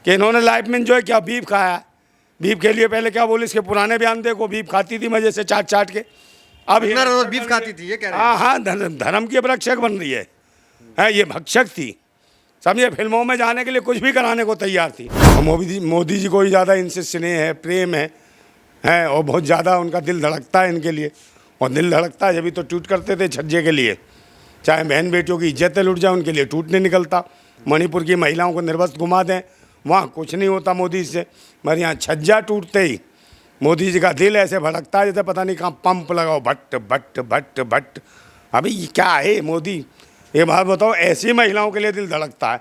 कि इन्होंने लाइफ में एंजॉय किया, बीफ खाया। बीफ के लिए पहले क्या बोले, इसके पुराने बयान देखो, बीफ खाती थी मजे से चाट चाट के। अब कंगना रनौत बीफ खाती थी, ये कह रहे हैं। हाँ, धर्म की भक्षक बन रही है, ये भक्षक थी, समझे। फिल्मों में जाने के लिए कुछ भी कराने को तैयार थी। और मोदी जी को ही ज़्यादा इनसे स्नेह है, प्रेम है और बहुत ज़्यादा उनका दिल धड़कता है इनके लिए। और दिल धड़कता है, जब तो ट्वीट करते थे छज्जे के लिए, चाहे बहन बेटियों की इज्जतें लुट जाए उनके लिए ट्वीट नहीं निकलता। मणिपुर की महिलाओं को निर्वस्त्र घुमा दें, वहाँ कुछ नहीं होता मोदी से, मगर यहाँ छज्जा टूटते ही मोदी जी का दिल ऐसे भड़कता है जैसे पता नहीं कहाँ पंप लगाओ, भट्ट भट्ट भट्ट भट्ट। अभी ये क्या है मोदी, ये बात बताओ, ऐसी महिलाओं के लिए दिल धड़कता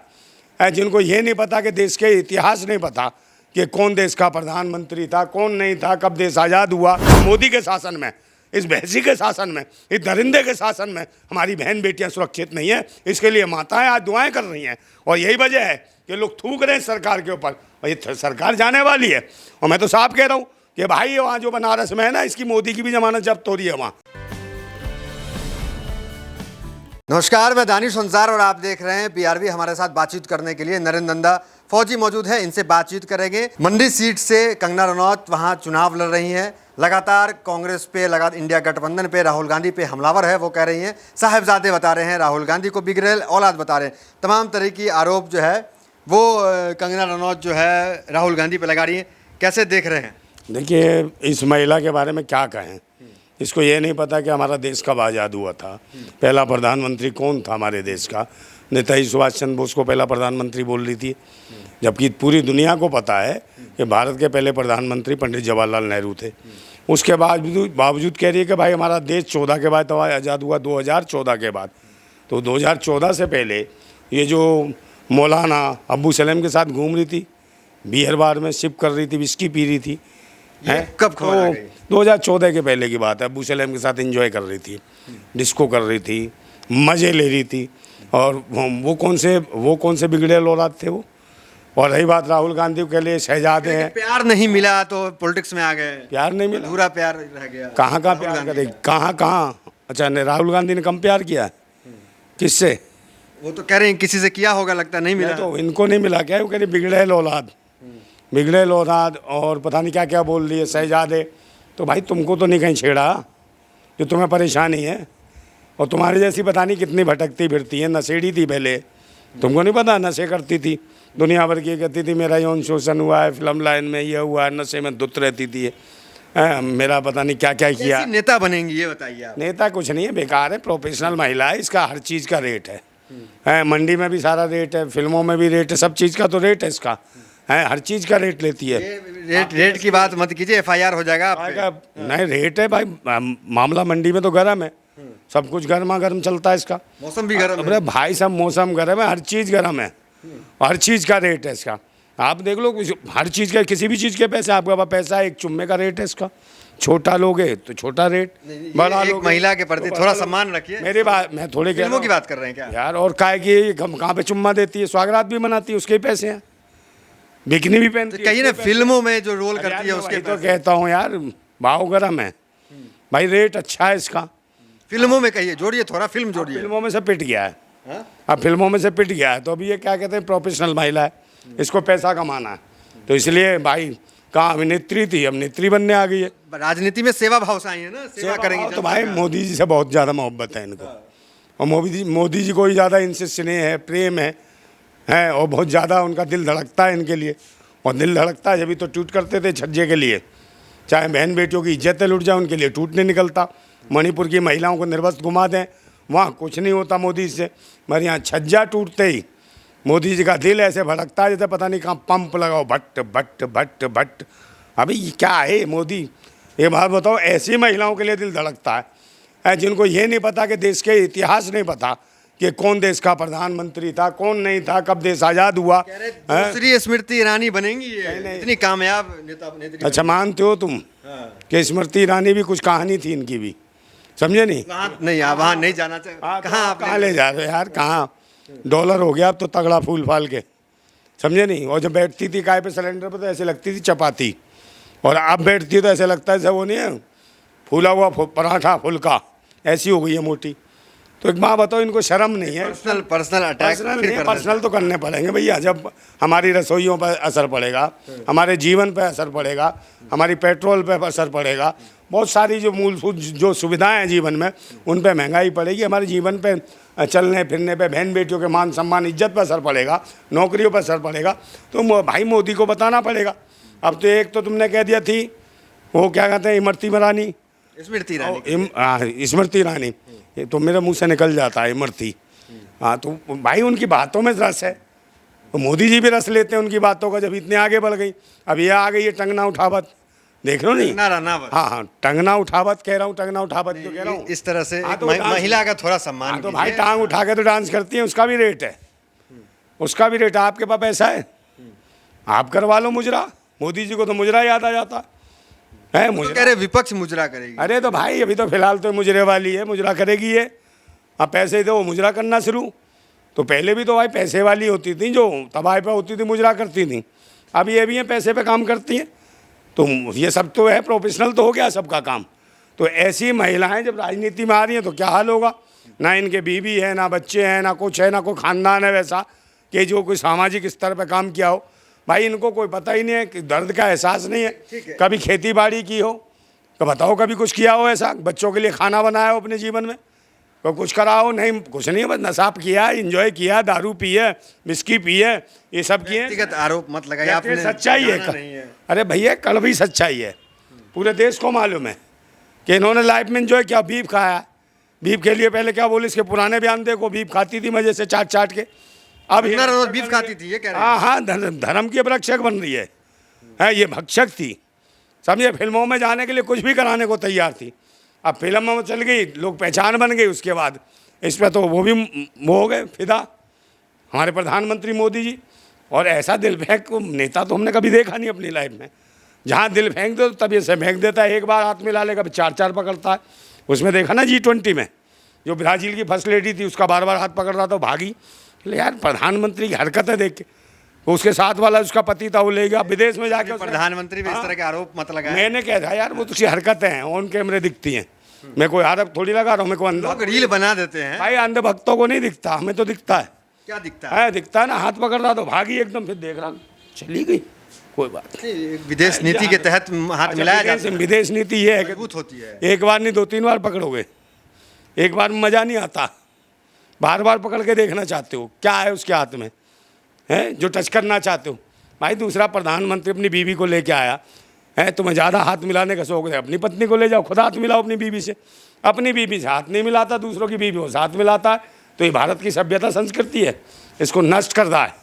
है जिनको ये नहीं पता कि देश के इतिहास नहीं पता कि कौन देश का प्रधानमंत्री था, कौन नहीं था, कब देश आज़ाद हुआ। मोदी के शासन में, इस भैंसी के शासन में, इस दरिंदे के शासन में हमारी बहन बेटियां सुरक्षित नहीं है। इसके लिए माताएं आज दुआएं कर रही हैं और यही वजह है कि लोग थूक रहे हैं सरकार के ऊपर। और ये सरकार जाने वाली है। और मैं तो साफ कह रहा हूँ कि भाई वहाँ जो बनारस में है ना, इसकी मोदी की भी जमानत जब्त हो रही है वहाँ। नमस्कार, मैं दानिश अंसार और आप देख रहे हैं पीआरबी। हमारे साथ बातचीत करने के लिए नरेंद्र नंदा फौजी मौजूद है, इनसे बातचीत करेंगे। मंडी सीट से कंगना रनौत वहां चुनाव लड़ रही हैं। लगातार कांग्रेस पे, लगातार इंडिया गठबंधन पे, राहुल गांधी पे हमलावर है, वो कह रही हैं। साहिबजादे बता रहे हैं, राहुल गांधी को बिगड़ेल औलाद बता रहे हैं। तमाम तरह की आरोप जो है वो कंगना रनौत जो है राहुल गांधी पे लगा रही हैं। कैसे देख रहे हैं? देखिए, इस महिला के बारे में क्या कहें। इसको ये नहीं पता कि हमारा देश कब आज़ाद हुआ था, पहला प्रधानमंत्री कौन था हमारे देश का। नेताजी सुभाष चंद्र बोस को पहला प्रधानमंत्री बोल रही थी, जबकि पूरी दुनिया को पता है कि भारत के पहले प्रधानमंत्री पंडित जवाहरलाल नेहरू थे। उसके बावजूद कह रही है कि भाई हमारा देश 14 के बाद आज़ाद हुआ, 2014 के बाद। तो 2014 से पहले ये जो मौलाना अब्बू सलेम के साथ घूम रही थी, बियर बार में सिप कर रही थी, विस्की पी रही थी, कब खबर आ गई? 2014 के पहले की बात है। अब्बू सलेम के साथ एंजॉय कर रही थी, डिस्को कर रही थी, मज़े ले रही थी। और वो कौन से बिगड़े औलाद थे वो। और रही बात राहुल गांधी के लिए शहजादे हैं। प्यार नहीं मिला तो पॉलिटिक्स में आ गए। प्यार नहीं मिला, अधूरा प्यार रह गया। कहाँ प्यार करे, कहाँ। अच्छा, राहुल गांधी ने कम प्यार किया, किससे? वो तो कह रहे हैं किसी से किया होगा, लगता नहीं मिला। तो इनको नहीं मिला क्या? वो कह रही बिगड़े औलाद और पता नहीं क्या क्या बोल रही है, शहजादे। तो भाई तुमको तो नहीं कहीं छेड़ा जो तुम्हें परेशानी है। और तुम्हारे जैसी पता नहीं कितनी भटकती फिरती है, नशेड़ी थी पहले, तुमको नहीं पता, नशे करती थी, दुनिया भर की कहती थी मेरा यौन शोषण हुआ है, फिल्म लाइन में ये हुआ है, नशे में धुत रहती थी, मेरा पता नहीं क्या क्या किया। नेता बनेंगी ये बताइए आप? नेता कुछ नहीं है, बेकार है, प्रोफेशनल महिला है, इसका हर चीज़ का रेट है। मंडी में भी सारा रेट है, फिल्मों में भी रेट है, सब चीज़ का तो रेट है इसका, हर चीज़ का रेट लेती है। रेट की बात मत कीजिए, एफआईआर हो जाएगा नहीं, रेट है भाई, मामला मंडी में तो गर्म है, सब कुछ गर्मा गर्म चलता है इसका। मौसम भी गर्म है। अरे भाई सब मौसम गर्म है, हर चीज़ गर्म है, हर चीज़ का रेट है इसका। आप देख लो, हर चीज़ का, किसी भी चीज़ के पैसे, आपके पास पैसा है, एक चुम्मे का रेट है इसका। छोटा लोगे तो छोटा रेट, बड़ा लोग महिला के प्रति थोड़ा सम्मान रखिए। मेरी बात, मैं थोड़ी फिल्मों की बात कर रहे हैं क्या यार? और काय की कहाँ पे चुम्मा देती है, स्वागरात भी मनाती है, उसके पैसे हैं, बिकनी भी पहनती है। कहीं ना फिल्मों में जो रोल करती है उसके तो कहता हूँ यार, भाव गर्म है भाई, रेट अच्छा है इसका। फिल्मों में कहिए, जोड़िए थोड़ा, फिल्म जोड़िए। फिल्मों में से पिट गया है, अब फिल्मों में से पिट गया है, तो अभी ये क्या कहते हैं, प्रोफेशनल महिला है, इसको पैसा कमाना है, तो इसलिए भाई कहाँ अभिनेत्री थी, अब नेत्री बनने आ गई है। राजनीति में सेवा भाव से आई है ना, सेवा करेंगे। तो भाई मोदी जी से बहुत ज़्यादा मोहब्बत है इनको, और मोदी जी को ही ज़्यादा इनसे स्नेह है, प्रेम है और बहुत ज़्यादा उनका दिल धड़कता है इनके लिए। और दिल धड़कता है, जब तो ट्वीट करते थे छज्जे के लिए, चाहे बहन बेटियों की इज्जतें लुट जाए उनके लिए ट्वीट नहीं निकलता। मणिपुर की महिलाओं को निर्वस्त्र घुमा दें, वहाँ कुछ नहीं होता मोदी से, मगर यहाँ छज्जा टूटते ही मोदी जी का दिल ऐसे भड़कता है जैसे पता नहीं कहाँ पंप लगाओ, भट्ट भट्ट भट्ट भट्ट। अभी ये क्या है मोदी, ये बात बताओ, ऐसी महिलाओं के लिए दिल धड़कता है जिनको ये नहीं पता कि देश के इतिहास नहीं पता कि कौन देश का प्रधानमंत्री था, कौन नहीं था, कब देश आज़ाद हुआ। दूसरी स्मृति ईरानी बनेंगी इतनी कामयाब नेता। अच्छा, मानते हो तुम कि स्मृति ईरानी भी कुछ कहानी थी इनकी भी, समझे नहीं? वहाँ नहीं जाना चाहिए। कहाँ ले जा रहे यार, कहाँ डॉलर हो गया अब तो तगड़ा फूल फाल के, समझे नहीं? और जब बैठती थी काय पे, सिलेंडर पे, तो ऐसे लगती थी चपाती, और अब बैठती है तो ऐसे लगता है जैसे वो नहीं है फूला हुआ पराठा फुल्का, ऐसी हो गई है मोटी। तो एक माँ बताओ, इनको शर्म नहीं है? पर्सनल अटैक पर्सनल नहीं, पर्सनल तो करने पड़ेंगे भैया। जब हमारी रसोइयों पर असर पड़ेगा, हमारे जीवन पर असर पड़ेगा, हमारी पेट्रोल पर असर पड़ेगा, बहुत सारी जो मूलभूत जो सुविधाएं हैं जीवन में, उन पर महंगाई पड़ेगी, हमारे जीवन पे चलने फिरने पे, बहन बेटियों के मान सम्मान इज्जत पर असर पड़ेगा, नौकरियों पर असर पड़ेगा। तो भाई मोदी को बताना पड़ेगा। अब तो एक तो तुमने कह दिया थी, वो क्या कहते हैं, स्मृति ईरानी, स्मृति ईरानी, ये तो मेरे मुंह से निकल जाता है इमरती। हाँ, तो भाई उनकी बातों में रस है, तो मोदी जी भी रस लेते हैं उनकी बातों का, जब इतने आगे बढ़ गई। अब ये आ गई है टंगना उठावत, देख लो नहीं। हाँ हाँ, टंगना उठावत कह रहा हूँ, टंगना उठावत जो कह रहा हूँ, इस तरह से तो महिला का थोड़ा सम्मान। हाँ, तो भाई टांग उठा के तो डांस करती है, उसका भी रेट है, उसका भी रेट है। आपके पास पैसा है, आप करवा लो मुजरा। मोदी जी को तो मुजरा याद आ जाता है, मुजरा कह रहे विपक्ष मुजरा करेगी। अरे तो भाई अभी तो फिलहाल तो मुजरे वाली है, मुजरा करेगी ये। अब पैसे दो, वो मुजरा करना शुरू। तो पहले भी तो भाई पैसे वाली होती थी, जो तबाही पे होती थी मुजरा करती थी। अब ये भी हैं, पैसे पे काम करती हैं। तो ये सब तो है, प्रोफेशनल तो हो गया सबका काम। तो ऐसी महिलाएं जब राजनीति में आ रही हैं तो क्या हाल होगा? ना इनके बीवी है, ना बच्चे हैं, ना कुछ है, ना कोई खानदान है वैसा कि जो कोई सामाजिक स्तर पर काम किया हो। भाई इनको कोई पता ही नहीं है कि दर्द का एहसास नहीं है। कभी खेती बाड़ी की हो तो बताओ, कभी कुछ किया हो ऐसा, बच्चों के लिए खाना बनाया हो अपने जीवन में, तो कुछ करा हो? नहीं, कुछ नहीं, बस नशा किया, एंजॉय किया, दारू पी है, विस्की पी है, ये सब किए। व्यक्तिगत आरोप मत लगाइए, आपने सच्चाई है। अरे भैया कड़वी सच्चाई है, पूरे देश को मालूम है कि इन्होंने लाइफ में एंजॉय किया, बीफ खाया। बीफ के लिए पहले क्या बोले, इसके पुराने बयान देखो, बीफ खाती थी मजे से चाट चाट के। अब बीफ खाती थी, ये कह रहे हैं। हाँ हाँ, धर्म की अपरक्षक बन रही है, ये भक्षक थी, समझे। फिल्मों में जाने के लिए कुछ भी कराने को तैयार थी। अब फिल्म में चल गई, लोग पहचान बन गई, उसके बाद इस पर तो वो भी वो हो गए फिदा, हमारे प्रधानमंत्री मोदी जी। और ऐसा दिल फेंक नेता तो हमने कभी देखा नहीं अपनी लाइफ में। जहाँ दिल फेंक दो तब ये से फेंक देता है, एक बार हाथ मिला लेगा, चार चार पकड़ता है। उसमें देखा ना G20 में, जो ब्राज़ील की फर्स्ट लेडी थी, उसका बार बार हाथ पकड़ रहा था, भागी। यार प्रधानमंत्री की हरकत है देख के, उसके साथ वाला उसका पति था, वो ले गया विदेश में जाके। प्रधानमंत्री भी इस तरह के आरोप मत लगाए। मैंने कहा था यार, वो तो उसकी हरकतें हैं, ऑन कैमरे दिखती हैं। मैं कोई आरोप थोड़ी लगा रहा हूँ, मैं कोई लोग रील बना देते हैं। भाई अंध भक्तों को नहीं दिखता, हमें तो दिखता है। क्या दिखता है? दिखता है ना, हाथ पकड़ रहा तो भागी एकदम, फिर देख रहा चली गई, कोई बात नहीं। विदेश नीति के तहत हाथ मिलाया जाता है। विदेश नीति ये है कि मजबूत होती है, एक बार नहीं 2-3 बार पकड़ोगे, एक बार में मज़ा नहीं आता, बार बार पकड़ के देखना चाहते हो क्या है उसके हाथ में, है जो टच करना चाहते हो। भाई दूसरा प्रधानमंत्री अपनी बीवी को लेके आया है, तुम्हें ज़्यादा हाथ मिलाने का शौक है, अपनी पत्नी को ले जाओ, खुद हाथ मिलाओ अपनी बीवी से। अपनी बीवी से हाथ नहीं मिलाता, दूसरों की बीवी से हाथ मिलाता है। तो ये भारत की सभ्यता संस्कृति है, इसको नष्ट कर रहा है।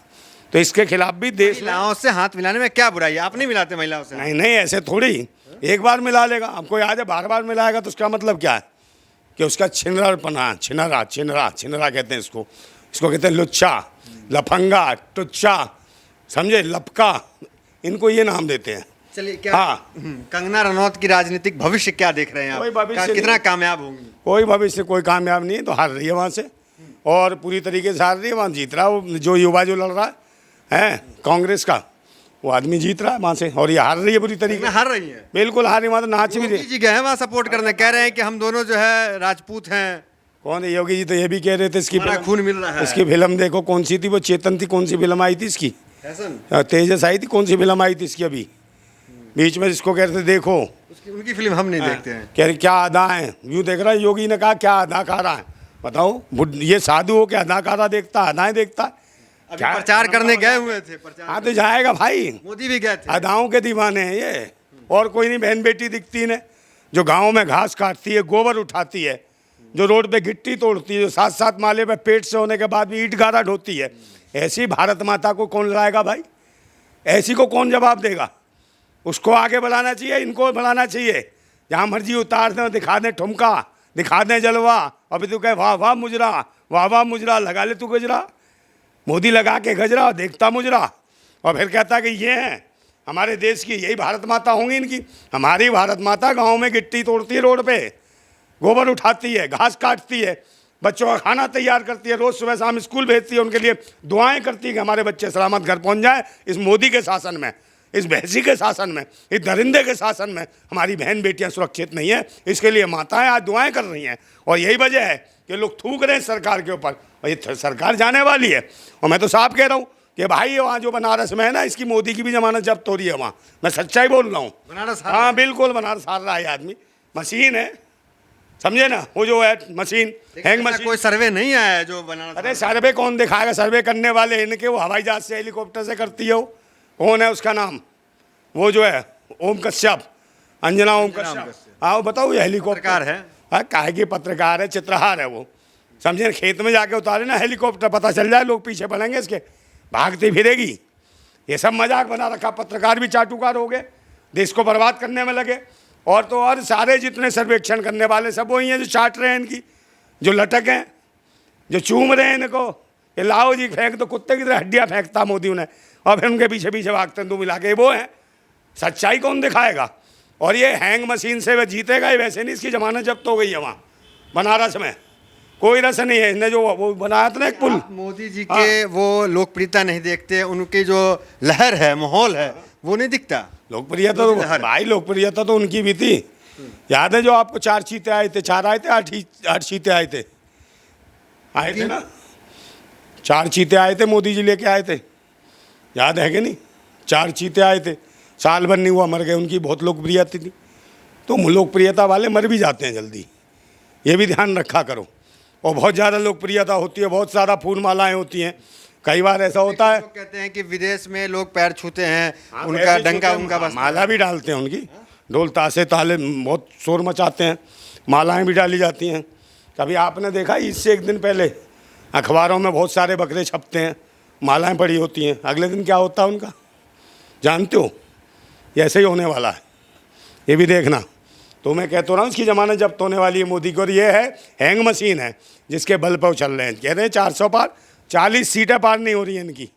तो इसके खिलाफ भी देश महिलाओं से हाथ मिलाने में क्या बुराई है? आप नहीं मिलाते महिलाओं से? नहीं नहीं, ऐसे थोड़ी एक बार मिला लेगा। अब कोई आज बार बार मिलाएगा तो उसका मतलब क्या है कि उसका छिनरापना, छिनरा छिनरा छिनरा कहते हैं इसको कहते हैं लुच्चा, लफंगा, टुच्चा, समझे, लपका, इनको ये नाम देते हैं। चलिए, क्या हाँ, कंगना रनौत की राजनीतिक भविष्य क्या देख रहे हैं आप? कोई भविष्य कितना कामयाब होंगी? कोई भविष्य कोई कामयाब नहीं है, तो हार रही है वहाँ से, और पूरी तरीके से हार रही है। वहाँ जीत रहा है जो युवा जो लड़ रहा है कांग्रेस का, वो आदमी जीत रहा है वहाँ से, और ये हार रही है पूरी तरीके से। हार रही है, बिल्कुल हार रही। वहाँ तो नाच भी रही। जी गए हैं वहाँ सपोर्ट करने, कह रहे हैं कि हम दोनों जो है राजपूत हैं। कौन है? योगी जी तो ये भी कह रहे थे इसकी खून मिल रहा है। इसकी फिल्म देखो कौन सी थी, वो चेतन थी, कौन सी फिल्म आई थी इसकी, तेजस आई थी, कौन सी फिल्म आई थी इसकी अभी बीच में, जिसको कहते थे देखो, उनकी फिल्म हम नहीं देखते हैं। कह रहे क्या अदा है, यूँ देख रहा है। योगी ने कहा क्या अदाकारा है, बताओ ये साधु हो क्या अदाकारा देखता, अदाएं देखता है? क्या प्रचार करने गए हुए थे? हाँ तो जाएगा भाई, मोदी भी गए थे। अदाओं के दीवाने हैं ये, और कोई नहीं। बहन बेटी दिखती ने, जो गाँव में घास काटती है, गोबर उठाती है, जो रोड पे गिट्टी तोड़ती है, जो 7-7 माले पे पेट से होने के बाद भी ईंट गारा ढोती है, ऐसी भारत माता को कौन लड़ाएगा भाई? ऐसी को कौन जवाब देगा? उसको आगे बढ़ाना चाहिए, इनको बढ़ाना चाहिए। जहाँ मर्जी उतार दें, दिखा दें ठुमका, दिखा दें जलवा। अभी तू कहे वाह वाह मुजरा, वाह वाह मुजरा, लगा ले तू गजरा। मोदी लगा के गजरा, देखता मुजरा, और फिर कहता कि ये हैं हमारे देश की, यही भारत माता होंगी इनकी। हमारी भारत माता गाँव में गिट्टी तोड़ती है, रोड पे गोबर उठाती है, घास काटती है, बच्चों का खाना तैयार करती है, रोज़ सुबह शाम स्कूल भेजती है, उनके लिए दुआएं करती है कि हमारे बच्चे सलामत घर पहुंच जाए इस मोदी के शासन में। इस भैंसी के शासन में, इस दरिंदे के शासन में हमारी बहन बेटियां सुरक्षित नहीं है। इसके लिए माताएं आज दुआएं कर रही हैं और यही वजह है कि लोग थूक रहे हैं सरकार के ऊपर और ये सरकार जाने वाली है। और मैं तो साफ कह रहा हूँ कि भाई वहाँ जो बनारस में है ना, इसकी मोदी की भी जमानत जब्त हो रही है वहाँ। मैं सच्चाई बोल रहा हूँ। बनारस हाँ बिल्कुल, बनारस हार रहा है आदमी। मशीन है, समझे ना, वो जो है मशीन, हैंग मशीन। कोई सर्वे नहीं आया है जो बनारस। अरे सर्वे कौन दिखाएगा? सर्वे करने वाले इनके, वो हवाई जहाज से हेलीकॉप्टर से करती है। वो कौन है उसका नाम? वो जो है ओम कश्यप, अंजना ओम कश्यप। हाँ वो बताओ, ये हेलीकॉप्टर है। हाँ काहे की पत्रकार है, चित्रहार है वो, समझे। खेत में जाके उतारे ना हेलीकॉप्टर, पता चल जाए लोग पीछे पड़ेंगे इसके, भागती फिरेगी। ये सब मजाक बना रखा। पत्रकार भी चाटुकार हो गए, देश को बर्बाद करने में लगे। और तो और सारे जितने सर्वेक्षण करने वाले सब वही हैं जो चाट रहे हैं इनकी, जो लटक हैं, जो चूम रहे हैं इनको। ये लाओ जी फेंक दो, कुत्ते की तरह हड्डियाँ फेंकता मोदी उन्हें, और फिर उनके पीछे पीछे भागते हैं। दो मिला के वो हैं। सच्चाई कौन दिखाएगा? और ये हैंग मशीन से वह जीतेगा ही वैसे नहीं। इसकी जमानत जब्त हो गई है वहाँ बनारस में, कोई रस नहीं है। इसने जो वो बनाया था ना एक पुल। मोदी जी के वो लोकप्रियता नहीं देखते, उनकी जो लहर है, माहौल है, वो नहीं दिखता। लोकप्रियता तो भाई, लोकप्रियता तो उनकी भी थी। याद है जो आपको 4 चीते आए थे, 4 आए थे, 8 चीते आए थे ना। 4 चीते आए थे, मोदी जी लेके आए थे, याद है कि नहीं? 4 चीते आए थे, साल भर नहीं हुआ मर गए। उनकी बहुत लोकप्रियता थी। तो लोकप्रियता वाले मर भी जाते हैं जल्दी, ये भी ध्यान रखा करो। और बहुत ज़्यादा लोकप्रियता होती है, बहुत ज़्यादा फूल मालाएँ होती हैं। कई बार ऐसा होता है, कहते हैं कि विदेश में लोग पैर छूते हैं, उनका डंका उनका बस। माला भी डालते हैं उनकी, ढोल ताशे ताले बहुत शोर मचाते हैं, मालाएं भी डाली जाती हैं। कभी आपने देखा, इससे एक दिन पहले अखबारों में बहुत सारे बकरे छपते हैं, मालाएं पड़ी होती हैं। अगले दिन क्या होता है उनका, जानते हो? ये ऐसे ही होने वाला है, ये भी देखना। तो मैं कहता रहा हूँ इसकी जमानत जब्त होने वाली है मोदी को। और ये है हैंग मशीन है जिसके बल पर चल रहे हैं। कह रहे हैं 400 पार, 40 सीटें पार नहीं हो रही हैं इनकी।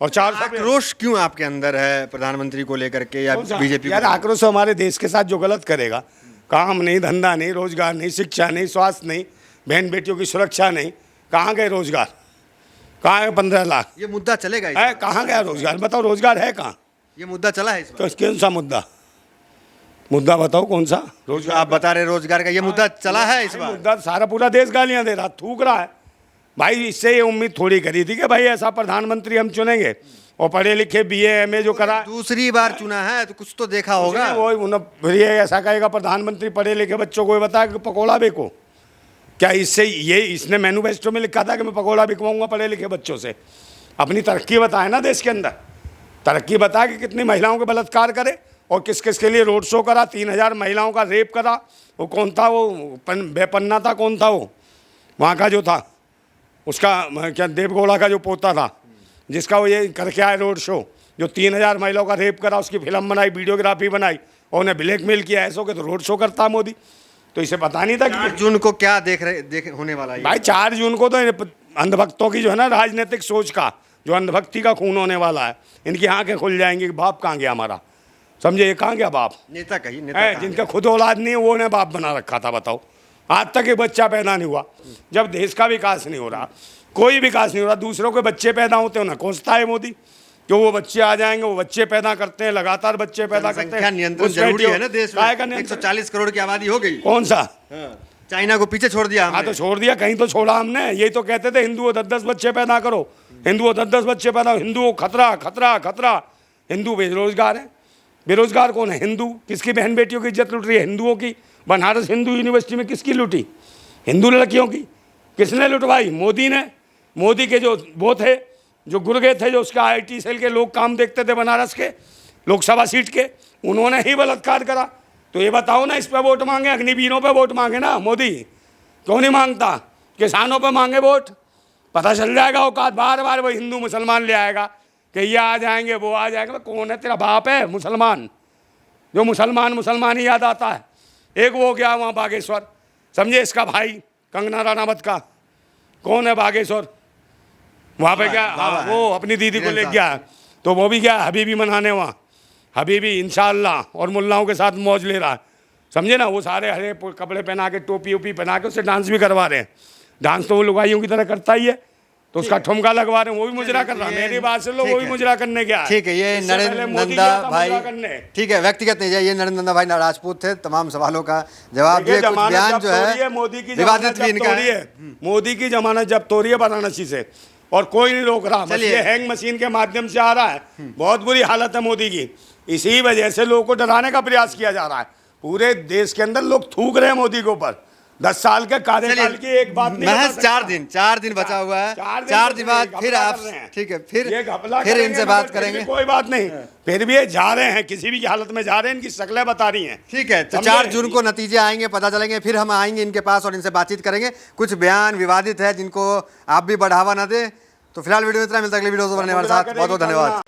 और 400 आक्रोश क्यों आपके अंदर है प्रधानमंत्री को लेकर के या बीजेपी? यार आक्रोश हमारे देश के साथ जो गलत करेगा, काम नहीं, धंधा नहीं, रोजगार नहीं, शिक्षा नहीं, स्वास्थ्य नहीं, बहन बेटियों की सुरक्षा नहीं, कहाँ गए रोजगार? कहाँ है 15 लाख? ये मुद्दा चलेगा है कहाँ गया रोजगार? बताओ, रोजगार है कहाँ? ये मुद्दा चला है इस तो कौन सा मुद्दा? मुद्दा बताओ कौन सा? रोजगार आप बता रहे, रोजगार का ये मुद्दा चला है इस बार? मुद्दा सारा पूरा देश गालियां दे रहा, थूक रहा है भाई। इससे ये उम्मीद थोड़ी करी थी कि भाई ऐसा प्रधानमंत्री हम चुनेंगे और पढ़े लिखे BA MA जो करा, दूसरी बार चुना है तो कुछ तो देखा होगा। वो फिर ये ऐसा कहेगा प्रधानमंत्री पढ़े लिखे बच्चों को बताया कि पकौड़ा बेको। क्या इससे ये, इसने मैनिफेस्टो में लिखा था कि मैं पकौड़ा बिकवाऊंगा पढ़े लिखे बच्चों से? अपनी तरक्की बताए ना देश के अंदर, तरक्की बता कि कितनी महिलाओं के बलात्कार करे और किस किस के लिए रोड शो करा। 3000 महिलाओं का रेप करा। वो कौन था? वो बेपन्ना था, कौन था वो वहाँ का जो था, उसका क्या, देवगौड़ा का जो पोता था, जिसका वो ये करके आए रोड शो, जो 3000 महिलाओं का रेप करा, उसकी फिल्म बनाई, वीडियोग्राफी बनाई और उन्हें ब्लैकमेल किया। ऐसो के तो रोड शो करता मोदी। तो इसे पता नहीं था कि 4 जून को क्या देख होने वाला है भाई। 4 जून को तो अंधभक्तों की जो है ना, राजनीतिक सोच का जो अंधभक्ति का खून होने वाला है, इनकी आंखें खुल जाएंगी कि बाप कहाँ गया हमारा। समझे, ये कहाँ गया बाप? नेता कही, नेता है जिनका खुद औलाद नहीं है, वो ने बाप बना रखा था। बताओ, आज तक एक बच्चा पैदा नहीं हुआ। जब देश का विकास नहीं हो रहा, कोई विकास नहीं हो रहा, दूसरों के बच्चे पैदा होते हैं, उन्हें कोसता है मोदी कि वो बच्चे आ जाएंगे। वो बच्चे पैदा करते हैं, लगातार बच्चे पैदा करते हैं। नियंत्रण जरूरी है ना देश में। 140 करोड़ की आबादी हो गई। कौन सा? चाइना को पीछे छोड़ दिया। हाँ तो छोड़ दिया, कहीं तो छोड़ा हमने। यही तो कहते थे हिंदुओं 10-10 बच्चे पैदा करो, हिंदुओं 10-10 बच्चे पैदा, हिंदुओं खतरा खतरा खतरा। हिंदू बेरोजगार है। बेरोजगार कौन है? हिंदू। किसकी बहन बेटियों की इज्जत लूट रही है? हिंदुओं की। बनारस हिंदू यूनिवर्सिटी में किसकी लूटी? हिंदू लड़कियों की। किसने लुटवाई? मोदी ने। मोदी के जो वो थे, जो गुर्गे थे, जो उसका IT सेल के लोग काम देखते थे बनारस के लोकसभा सीट के, उन्होंने ही बलात्कार करा। तो ये बताओ ना, इस पे वोट मांगे? अग्निवीरों पे वोट मांगे ना मोदी? क्यों नहीं मांगता? किसानों पे मांगे वोट। पता चल जाएगा औकात। बार बार वो हिंदू मुसलमान ले आएगा कि ये आ जाएंगे, वो आ जाएंगे। कौन है तेरा बाप? है मुसलमान? जो मुसलमान ही याद आता है। एक वो गया वहाँ बागेश्वर, समझे, इसका भाई कंगना रनावत का। कौन है बागेश्वर? वहाँ पे क्या, वो अपनी दीदी को ले गया, तो वो भी गया हबीबी मनाने वहाँ। हबीबी इंशाअल्लाह और मुल्लाओं के साथ मौज ले रहा है, समझे ना। वो सारे हरे कपड़े पहना के, टोपी वोपी पहना के उससे डांस भी करवा रहे हैं। डांस तो वो लुगाइयों की तरह करता ही है। तो उसका ठुमका लगवा रहे हैं, वो भी मुजरा कर रहा है। मेरी बात से लो, वो भी मुजरा करने गया है। ठीक है, ये इससे पहले नरेंद्र मोदी नंदा गया था भाई, मुजरा करने। ठीक है, व्यक्तिगत नहीं है, ये नरेंद्र नंदा भाई राजपूत थे, तमाम सवालों का जवाब दिए। कुछ जमानत बयान जब जो तोड़ी है मोदी की विवादित जमानत भी जब इनका तोड़ी है। है, मोदी की जमानत जब तोड़ी है वाराणसी से, और कोई नहीं रोक रहा। बस चलिए। ये हैंग मशीन के माध्यम से आ रहा है। बहुत बुरी हालत है मोदी की, इसी वजह से लोगों को डराने का प्रयास किया जा रहा है। पूरे देश के अंदर लोग थूक रहे हैं मोदी के ऊपर। 10 साल के कार्यकाल की एक बात नहीं महज बता 4 दिन बचा हुआ है। 4 दिन बाद फिर आप, ठीक है, फिर इनसे बात करेंगे। कोई बात नहीं, फिर भी ये जा रहे हैं, किसी भी हालत में जा रहे हैं, इनकी शक्लें बता रही हैं। ठीक है, तो 4 जून को नतीजे आएंगे, पता चलेंगे, फिर हम आएंगे इनके पास और इनसे बातचीत करेंगे। कुछ बयान विवादित है जिनको आप भी बढ़ावा ना दें। तो फिलहाल वीडियो में इतना, मिलता है अगली वीडियो से। हमारे साथ बहुत बहुत धन्यवाद।